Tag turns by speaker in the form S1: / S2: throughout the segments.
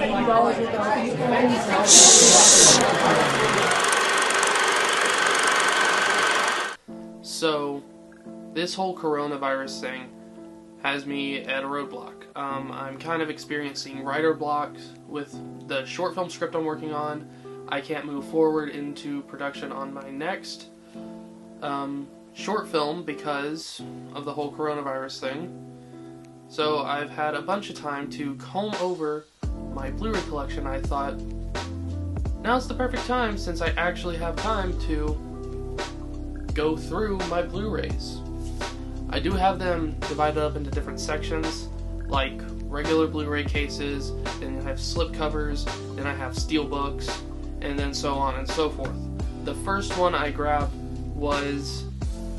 S1: So, this whole coronavirus thing has me at a roadblock. I'm kind of experiencing writer blocks with the short film script I'm working on. I can't move forward into production on my next short film because of the whole coronavirus thing. So I've had a bunch of time to comb over my Blu-ray collection. I thought, now's the perfect time since I actually have time to go through my Blu-rays. I do have them divided up into different sections, like regular Blu-ray cases, then I have slipcovers, then I have steelbooks, and then so on and so forth. The first one I grabbed was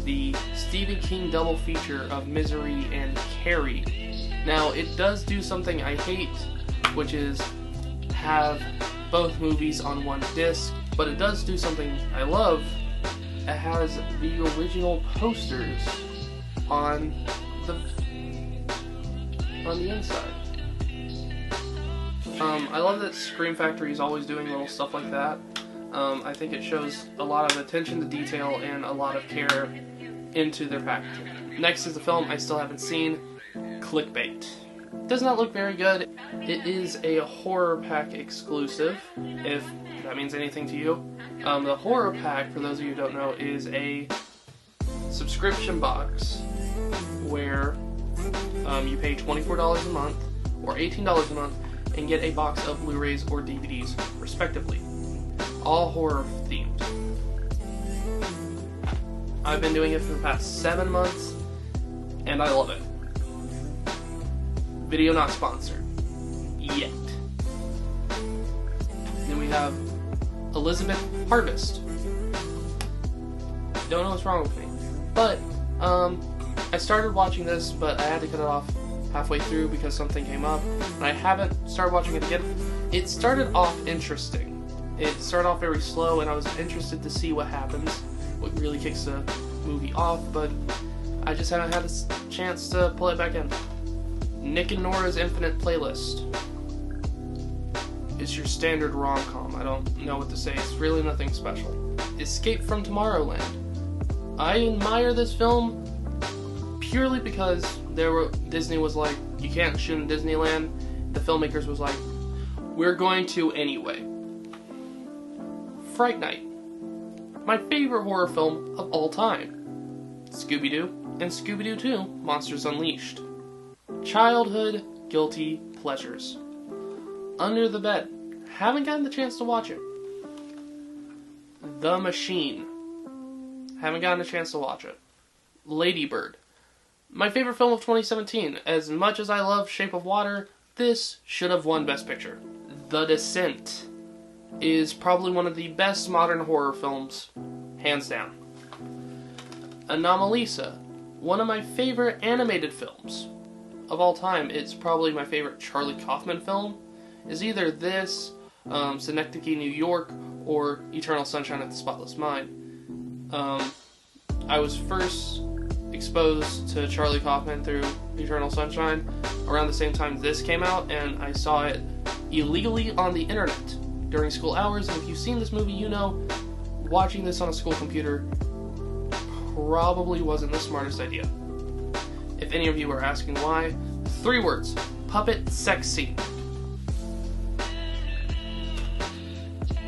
S1: the Stephen King double feature of Misery and Carrie. Now, it does do something I hate, which is have both movies on one disc, but it does do something I love. It has the original posters on the inside. I love that Scream Factory is always doing little stuff like that. I think it shows a lot of attention to detail and a lot of care into their packaging. Next is the film I still haven't seen, Clickbait. Does not look very good. It is a horror pack exclusive, if that means anything to you. The horror pack, for those of you who don't know, is a subscription box where you pay $24 a month or $18 a month and get a box of Blu-rays or DVDs, respectively. All horror themed. I've been doing it for the past 7 months, and I love it. Video not sponsored. Yet. Then we have Elizabeth Harvest. Don't know what's wrong with me. But, I started watching this, but I had to cut it off halfway through because something came up, and I haven't started watching it again. It started off interesting. It started off very slow, and I was interested to see what happens, what really kicks the movie off, but I just haven't had a chance to pull it back in. Nick and Nora's Infinite Playlist. It's your standard rom-com. I don't know what to say. It's really nothing special. Escape from Tomorrowland. I admire this film purely because Disney was like, you can't shoot in Disneyland. The filmmakers was like, we're going to anyway. Fright Night. My favorite horror film of all time. Scooby-Doo and Scooby-Doo 2, Monsters Unleashed. Childhood guilty pleasures. Under the Bed. Haven't gotten the chance to watch it. The Machine. Haven't gotten a chance to watch it. Lady Bird. My favorite film of 2017. As much as I love Shape of Water, this should have won Best Picture. The Descent is probably one of the best modern horror films, hands down. Anomalisa. One of my favorite animated films of all time. It's probably my favorite Charlie Kaufman film. Is either this, Synecdoche, New York, or Eternal Sunshine of the Spotless Mind. I was first exposed to Charlie Kaufman through Eternal Sunshine around the same time this came out, and I saw it illegally on the internet during school hours, and if you've seen this movie, you know watching this on a school computer probably wasn't the smartest idea. If any of you are asking why, 3 words: puppet sex scene.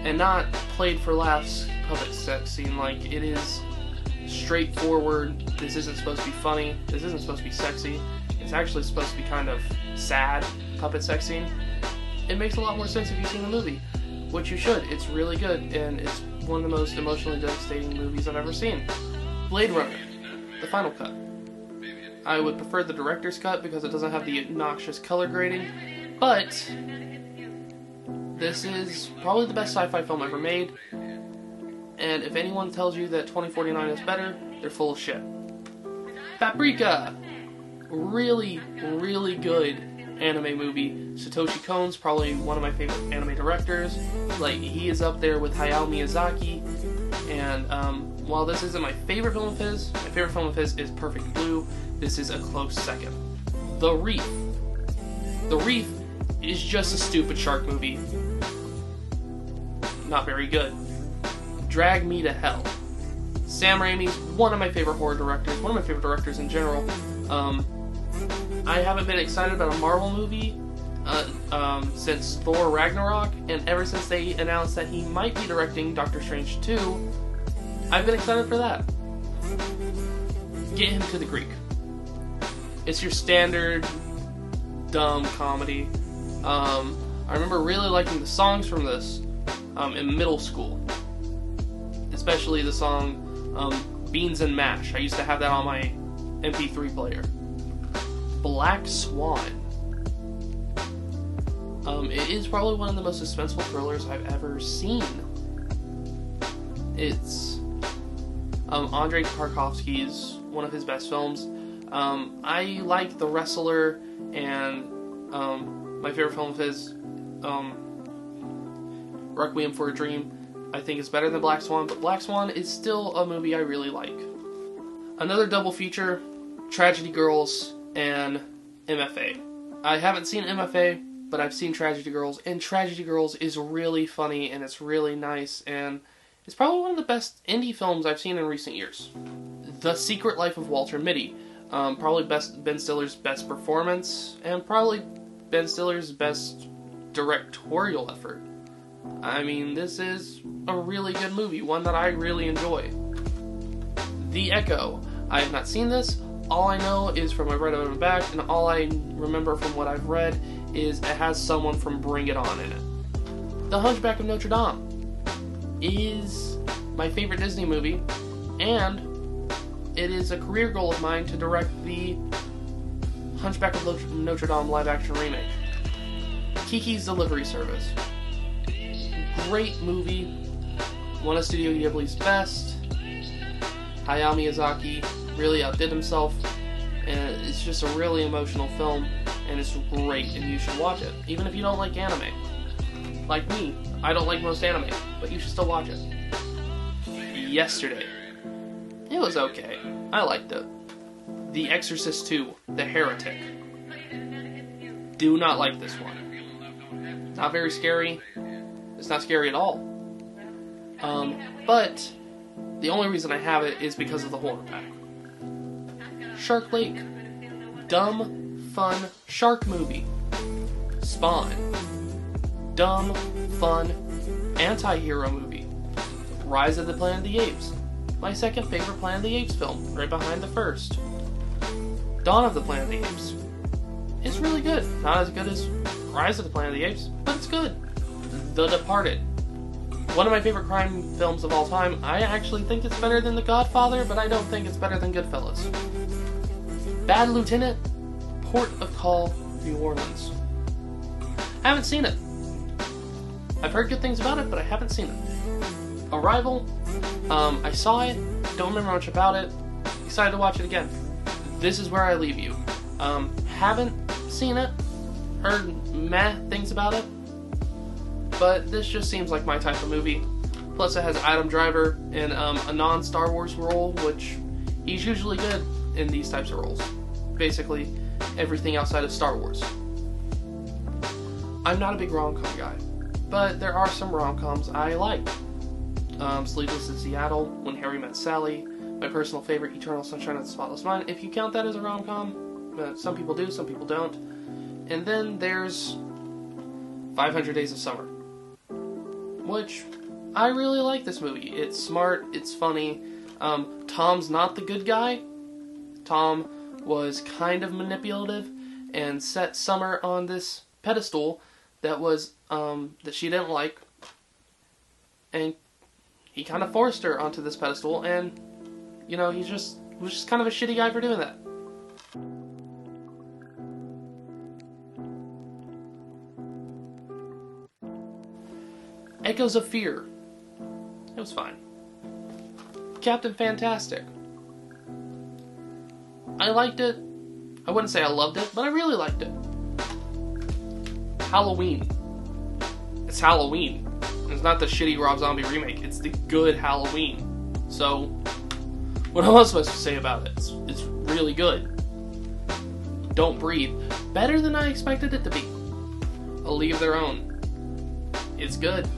S1: And not played for laughs puppet sex scene. Like, it is straightforward. This isn't supposed to be funny. This isn't supposed to be sexy. It's actually supposed to be kind of sad puppet sex scene. It makes a lot more sense if you've seen the movie, which you should. It's really good, and it's one of the most emotionally devastating movies I've ever seen. Blade Runner, the final cut. I would prefer the director's cut because it doesn't have the obnoxious color grading, but this is probably the best sci-fi film ever made, and if anyone tells you that 2049 is better, they're full of shit. Paprika! Really, really good anime movie. Satoshi Kon's probably one of my favorite anime directors. Like, he is up there with Hayao Miyazaki, and while this isn't my favorite film of his, my favorite film of his is Perfect Blue. This is a close second. The Reef. The Reef is just a stupid shark movie. Not very good. Drag Me to Hell. Sam Raimi's one of my favorite horror directors, one of my favorite directors in general. I haven't been excited about a Marvel movie since Thor Ragnarok, and ever since they announced that he might be directing Doctor Strange 2, I've been excited for that. Get him to the Greek. It's your standard dumb comedy. I remember really liking the songs from this in middle school, especially the song Beans and Mash. I used to have that on my MP3 player. Black Swan. It is probably one of the most suspenseful thrillers I've ever seen. It's Andrei Tarkovsky's one of his best films. I like The Wrestler, and my favorite film of his, Requiem for a Dream, I think is better than Black Swan, but Black Swan is still a movie I really like. Another double feature, Tragedy Girls and MFA. I haven't seen MFA, but I've seen Tragedy Girls, and Tragedy Girls is really funny, and it's really nice, and it's probably one of the best indie films I've seen in recent years. The Secret Life of Walter Mitty. Probably Ben Stiller's best performance, and probably Ben Stiller's best directorial effort. I mean, this is a really good movie, one that I really enjoy. The Echo. I have not seen this. All I know is from my right over the back, and all I remember from what I've read is it has someone from Bring It On in it. The Hunchback of Notre Dame is my favorite Disney movie, and it is a career goal of mine to direct the Hunchback of Notre Dame live-action remake. Kiki's Delivery Service. Great movie. One of Studio Ghibli's best. Hayao Miyazaki really outdid himself, and it's just a really emotional film, and it's great, and you should watch it, even if you don't like anime. Like me, I don't like most anime, but you should still watch it. Yesterday. It was okay. I liked it. The Exorcist 2, The Heretic. Do not like this one. Not very scary. It's not scary at all. But the only reason I have it is because of the horror pack. Shark Lake. Dumb, fun shark movie. Spawn. Dumb, fun, anti-hero movie. Rise of the Planet of the Apes. My second favorite Planet of the Apes film, right behind the first. Dawn of the Planet of the Apes. It's really good. Not as good as Rise of the Planet of the Apes, but it's good. The Departed. One of my favorite crime films of all time. I actually think it's better than The Godfather, but I don't think it's better than Goodfellas. Bad Lieutenant. Port of Call, New Orleans. I haven't seen it. I've heard good things about it, but I haven't seen it. Arrival. I saw it. Don't remember much about it. Excited to watch it again. This is where I leave you. Haven't seen it. Heard meh things about it. But this just seems like my type of movie. Plus it has Adam Driver in a non-Star Wars role, which he's usually good in these types of roles. Basically, everything outside of Star Wars. I'm not a big rom-com guy, but there are some rom-coms I like. Sleepless in Seattle, When Harry Met Sally, my personal favorite, Eternal Sunshine of the Spotless Mind, if you count that as a rom-com. Some people do, some people don't. And then there's 500 Days of Summer, which I really like this movie. It's smart, it's funny. Tom's not the good guy. Tom was kind of manipulative and set Summer on this pedestal that was that she didn't like, and he kind of forced her onto this pedestal, and you know, he was just kind of a shitty guy for doing that. Echoes of Fear. It was fine. Captain Fantastic. I liked it. I wouldn't say I loved it, but I really liked it. Halloween. It's Halloween. It's not the shitty Rob Zombie remake. It's the good Halloween. So, what am I supposed to say about it? It's really good. Don't Breathe. Better than I expected it to be. A League of Their Own. It's good.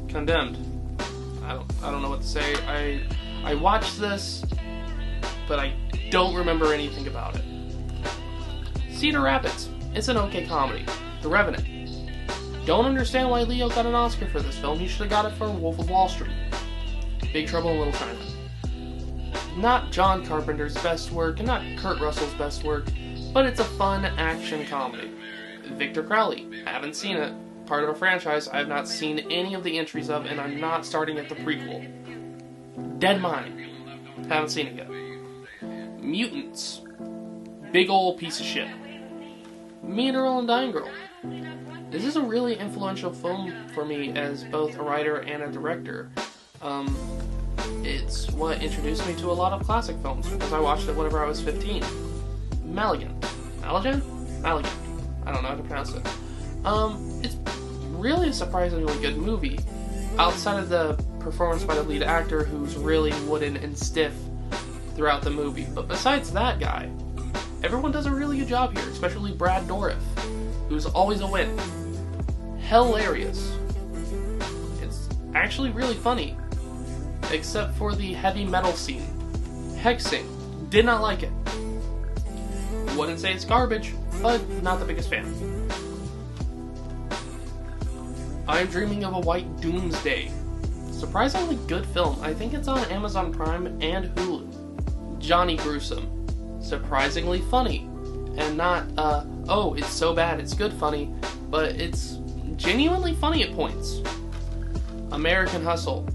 S1: Condemned. I don't know what to say. I watched this, but I don't remember anything about it. Cedar Rapids. It's an okay comedy. The Revenant. Don't understand why Leo got an Oscar for this film. He should have got it for Wolf of Wall Street. Big Trouble in Little China. Not John Carpenter's best work, and not Kurt Russell's best work, but it's a fun action comedy. Victor Crowley. Haven't seen it. Part of a franchise I have not seen any of the entries of, and I'm not starting at the prequel. Dead Mind. Haven't seen it yet. Mutants. Big ol' piece of shit. Mean Earl and Dying Girl. This is a really influential film for me as both a writer and a director. It's what introduced me to a lot of classic films, because I watched it whenever I was 15. Maligan. Maligan? Maligan. I don't know how to pronounce it. It's really a surprisingly good movie. Outside of the performance by the lead actor, who's really wooden and stiff throughout the movie. But besides that guy, everyone does a really good job here, especially Brad Dourif, who's always a win. Hilarious. It's actually really funny, except for the heavy metal scene. Hexing. Did not like it. Wouldn't say it's garbage, but not the biggest fan. I'm Dreaming of a White Doomsday. Surprisingly good film. I think it's on Amazon Prime and Hulu. Johnny Gruesome. Surprisingly funny. And not, oh, it's so bad it's good funny, but it's genuinely funny at points. American Hustle.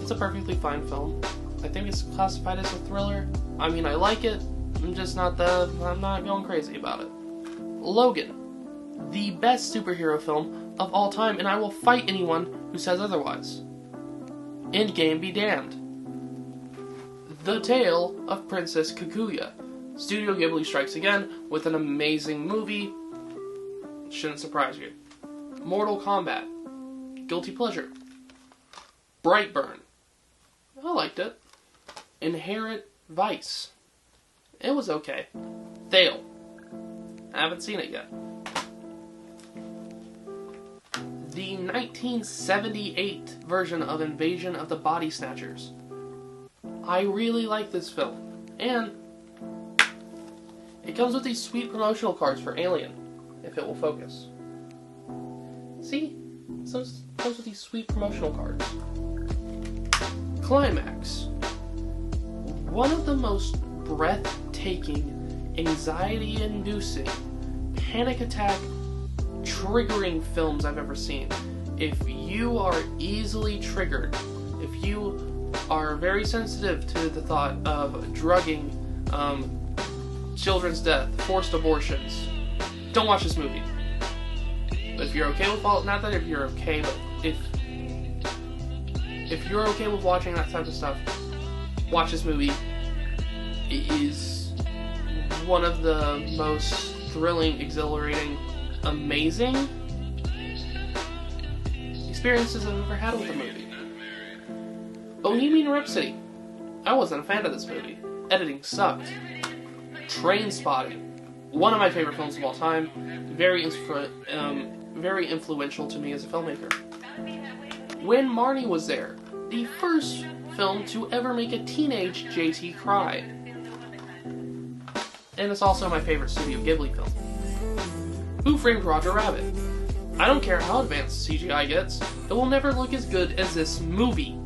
S1: It's a perfectly fine film. I think it's classified as a thriller. I mean, I like it. I'm not going crazy about it. Logan. The best superhero film of all time, and I will fight anyone who says otherwise. Endgame be damned. The Tale of Princess Kaguya. Studio Ghibli strikes again with an amazing movie. Shouldn't surprise you. Mortal Kombat. Guilty pleasure. Brightburn. I liked it. Inherent Vice. It was okay. Thale. I haven't seen it yet. The 1978 version of Invasion of the Body Snatchers. I really like this film. And it comes with these sweet promotional cards for Alien, if it will focus. See? It comes with these sweet promotional cards. Climax. One of the most breathtaking, anxiety-inducing, panic attack triggering films I've ever seen. If you are easily triggered, if you are very sensitive to the thought of drugging, children's death, forced abortions, don't watch this movie. But if you're okay with all, not that if you're okay, but if you're okay with watching that type of stuff, watch this movie. It is one of the most thrilling, exhilarating, amazing experiences I've ever had with a movie. Bohemian Rhapsody. I wasn't a fan of this movie. Editing sucked. Trainspotting. One of my favorite films of all time. Very influential to me as a filmmaker. When Marnie Was There. The first film to ever make a teenage JT cry. And it's also my favorite Studio Ghibli film. Who Framed Roger Rabbit? I don't care how advanced CGI gets, it will never look as good as this movie.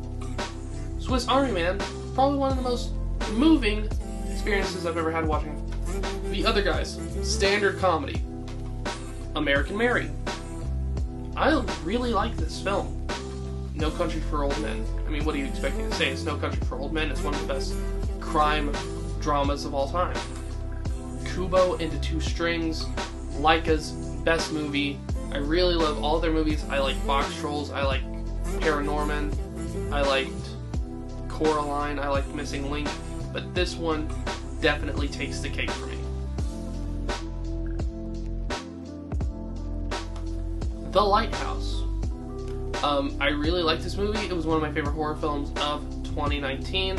S1: Swiss Army Man, probably one of the most moving experiences I've ever had watching. The Other Guys, standard comedy. American Mary. I really like this film. No Country for Old Men. I mean, what are you expecting to say? It's No Country for Old Men. It's one of the best crime dramas of all time. Kubo Into Two Strings. Laika's best movie. I really love all their movies. I like Box Trolls. I like Paranorman. I liked Coraline. I liked Missing Link. But this one definitely takes the cake for me. The Lighthouse. I really liked this movie. It was one of my favorite horror films of 2019.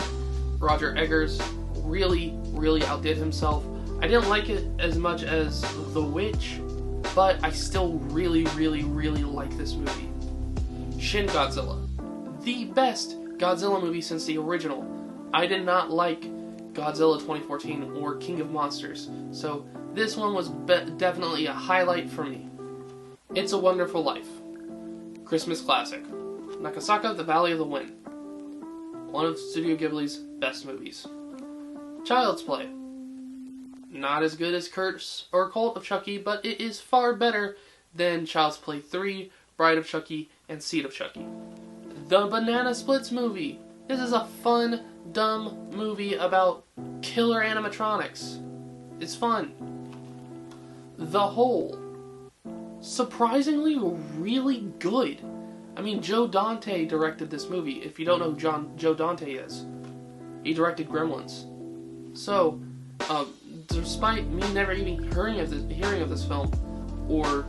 S1: Roger Eggers really outdid himself. I didn't like it as much as The Witch, but I still really, really, really like this movie. Shin Godzilla. The best Godzilla movie since the original. I did not like Godzilla 2014 or King of Monsters, so this one was definitely a highlight for me. It's a Wonderful Life. Christmas classic. Nakasaka, The Valley of the Wind. One of Studio Ghibli's best movies. Child's Play. Not as good as Curse or Cult of Chucky, but it is far better than Child's Play 3, Bride of Chucky, and Seed of Chucky. The Banana Splits movie. This is a fun, dumb movie about killer animatronics. It's fun. The Hole. Surprisingly really good. I mean, Joe Dante directed this movie. If you don't know who Joe Dante is, he directed Gremlins. So, despite me never even hearing of this film, or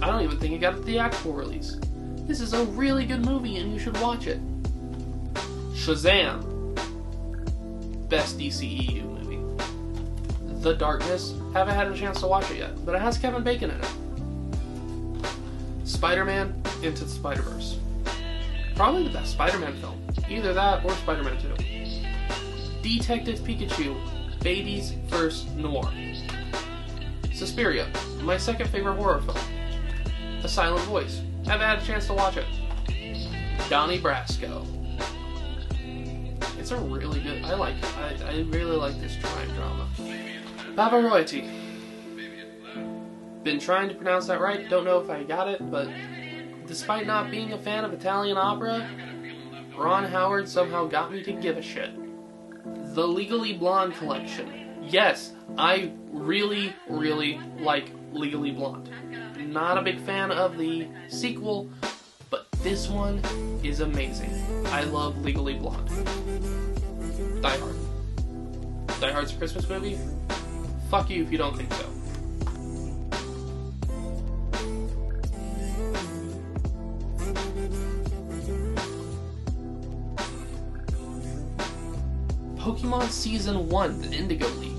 S1: I don't even think it got a theatrical release, this is a really good movie and you should watch it. Shazam. Best DCEU movie. The Darkness. Haven't had a chance to watch it yet, but it has Kevin Bacon in it. Spider-Man Into the Spider-Verse. Probably the best Spider-Man film. Either that or Spider-Man 2. Detective Pikachu. Baby's First Noir. Suspiria. My second favorite horror film. A Silent Voice. Haven't had a chance to watch it. Donnie Brasco. It's a really good... I really like this crime drama. Pavarotti. Been trying to pronounce that right. Don't know if I got it, but despite not being a fan of Italian opera, Ron Howard somehow got me to give a shit. The Legally Blonde Collection. Yes, I really, really like Legally Blonde. Not a big fan of the sequel, but this one is amazing. I love Legally Blonde. Die Hard. Die Hard's a Christmas movie? Fuck you if you don't think so. Pokemon Season 1, The Indigo League.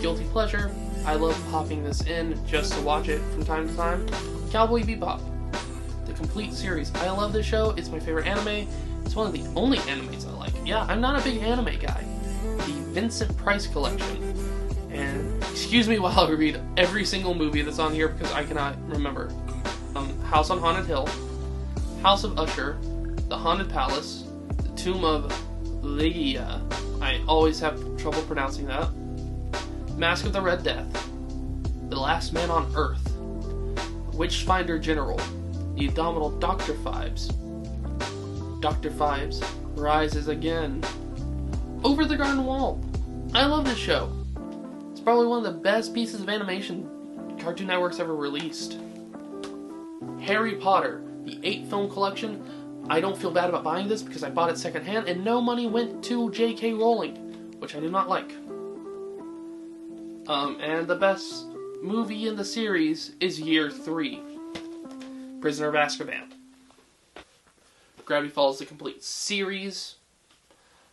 S1: Guilty pleasure. I love popping this in just to watch it from time to time. Cowboy Bebop. The complete series. I love this show. It's my favorite anime. It's one of the only animes I like. Yeah, I'm not a big anime guy. The Vincent Price Collection. And excuse me while I read every single movie that's on here because I cannot remember. House on Haunted Hill. House of Usher. The Haunted Palace. The Tomb of Ligeia. I always have trouble pronouncing that. Mask of the Red Death. The Last Man on Earth. Witchfinder General. The Indomitable Dr. Phibes. Dr. Phibes rises again. Over the Garden Wall. I love this show. It's probably one of the best pieces of animation Cartoon Network's ever released. Harry Potter, the 8-film collection. I don't feel bad about buying this because I bought it secondhand and no money went to J.K. Rowling, which I do not like. And the best movie in the series is Year 3. Prisoner of Azkaban. Gravity Falls, the complete series.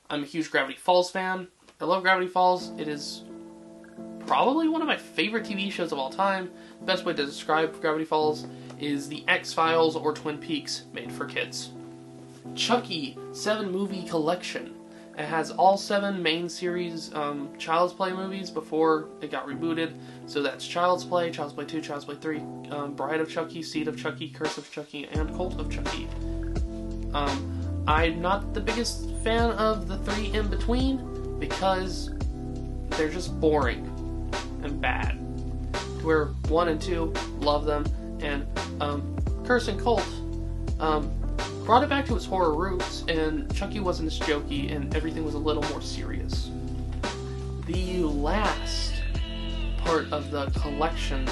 S1: I'm a huge Gravity Falls fan. I love Gravity Falls. It is probably one of my favorite TV shows of all time. The best way to describe Gravity Falls is the X-Files or Twin Peaks made for kids. Chucky 7 movie collection. It has all 7 main series Child's Play movies before it got rebooted. So that's Child's Play, Child's Play 2, Child's Play 3, Bride of Chucky, Seed of Chucky, Curse of Chucky, and Cult of Chucky. I'm not the biggest fan of the 3 in between because they're just boring and bad. Where 1 and 2, love them, and Curse and Cult brought it back to its horror roots, and Chucky wasn't as jokey, and everything was a little more serious. The last part of the collections,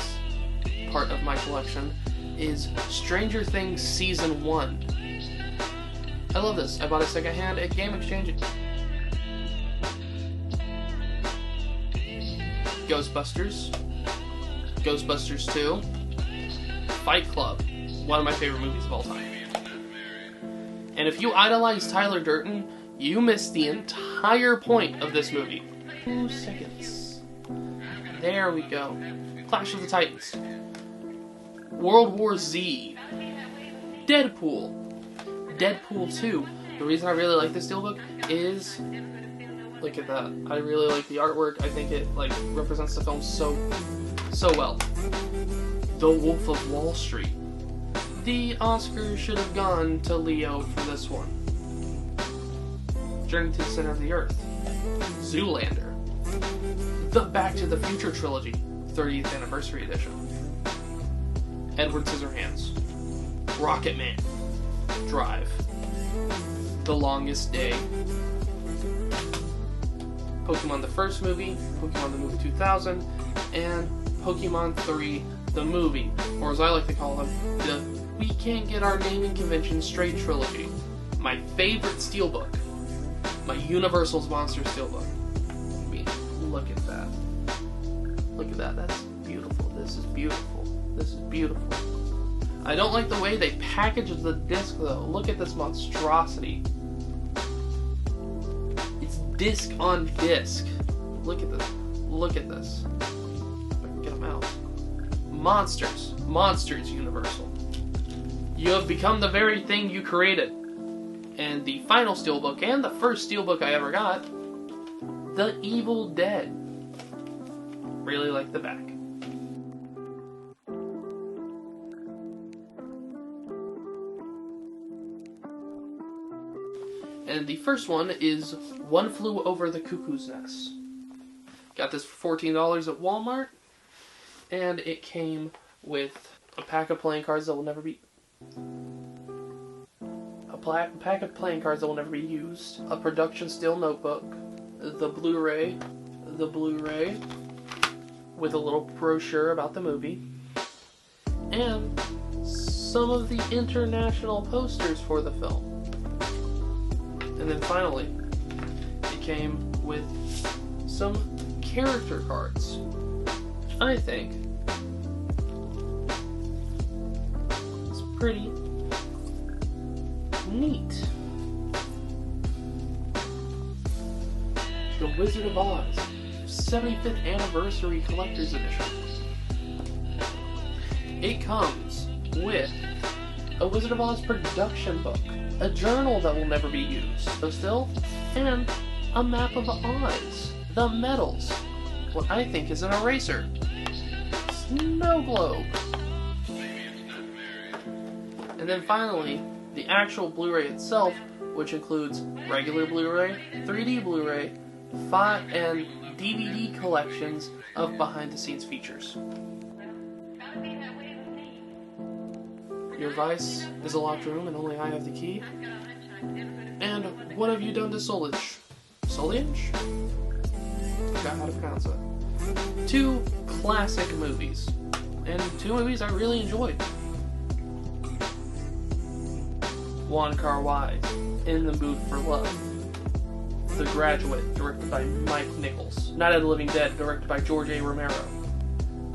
S1: part of my collection, is Stranger Things Season 1. I love this. I bought it secondhand at Game Exchange. Ghostbusters. Ghostbusters 2. Fight Club. One of my favorite movies of all time. And if you idolize Tyler Durden, you missed the entire point of this movie. 2 seconds. There we go. Clash of the Titans. World War Z. Deadpool. Deadpool 2. The reason I really like this steelbook is, look at that. I really like the artwork. I think it like represents the film so well. The Wolf of Wall Street. The Oscars should have gone to Leo for this one. Journey to the Center of the Earth. Zoolander. The Back to the Future trilogy, 30th anniversary edition. Edward Scissorhands. Rocketman. Drive. The Longest Day. Pokemon the first movie, Pokemon the movie 2000, and Pokemon 3 the movie, or as I like to call them, the We Can't Get Our Naming Convention Straight trilogy. My favorite steelbook. My Universal's Monster steelbook. I mean, look at that. Look at that. That's beautiful. This is beautiful. This is beautiful. I don't like the way they package the disc though. Look at this monstrosity. It's disc on disc. Look at this. Look at this. If I can get them out. Monsters. Monsters Universal. You have become the very thing you created. And the final steelbook, and the first steelbook I ever got, The Evil Dead. Really like the back. And the first one is One Flew Over the Cuckoo's Nest. Got this for $14 at Walmart, and it came with a pack of playing cards that will never be... a pack of playing cards that will never be used, a production still notebook, the Blu-ray, with a little brochure about the movie, and some of the international posters for the film. And then finally, it came with some character cards. I think it's pretty neat. The Wizard of Oz 75th Anniversary Collector's Edition. It comes with a Wizard of Oz production book, a journal that will never be used, so still, and a map of Oz, the medals, what I think is an eraser, snow globe, and then finally, the actual Blu-ray itself, which includes regular Blu-ray, 3D Blu-ray, and DVD collections of behind-the-scenes features. Your vice is a locked room and only I have the key. And what have you done to Soliage? Soliage? Forgot how to pronounce it. 2 classic movies. And 2 movies I really enjoyed. Wong Kar-wai, In the Mood for Love. The Graduate, directed by Mike Nichols. Night of the Living Dead, directed by George A. Romero.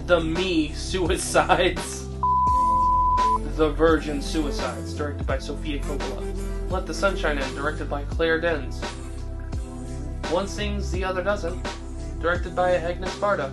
S1: The Me Suicides. The Virgin Suicides, directed by Sofia Coppola. Let the Sunshine In, directed by Claire Danes. One Sings, the Other Doesn't, directed by Agnes Varda.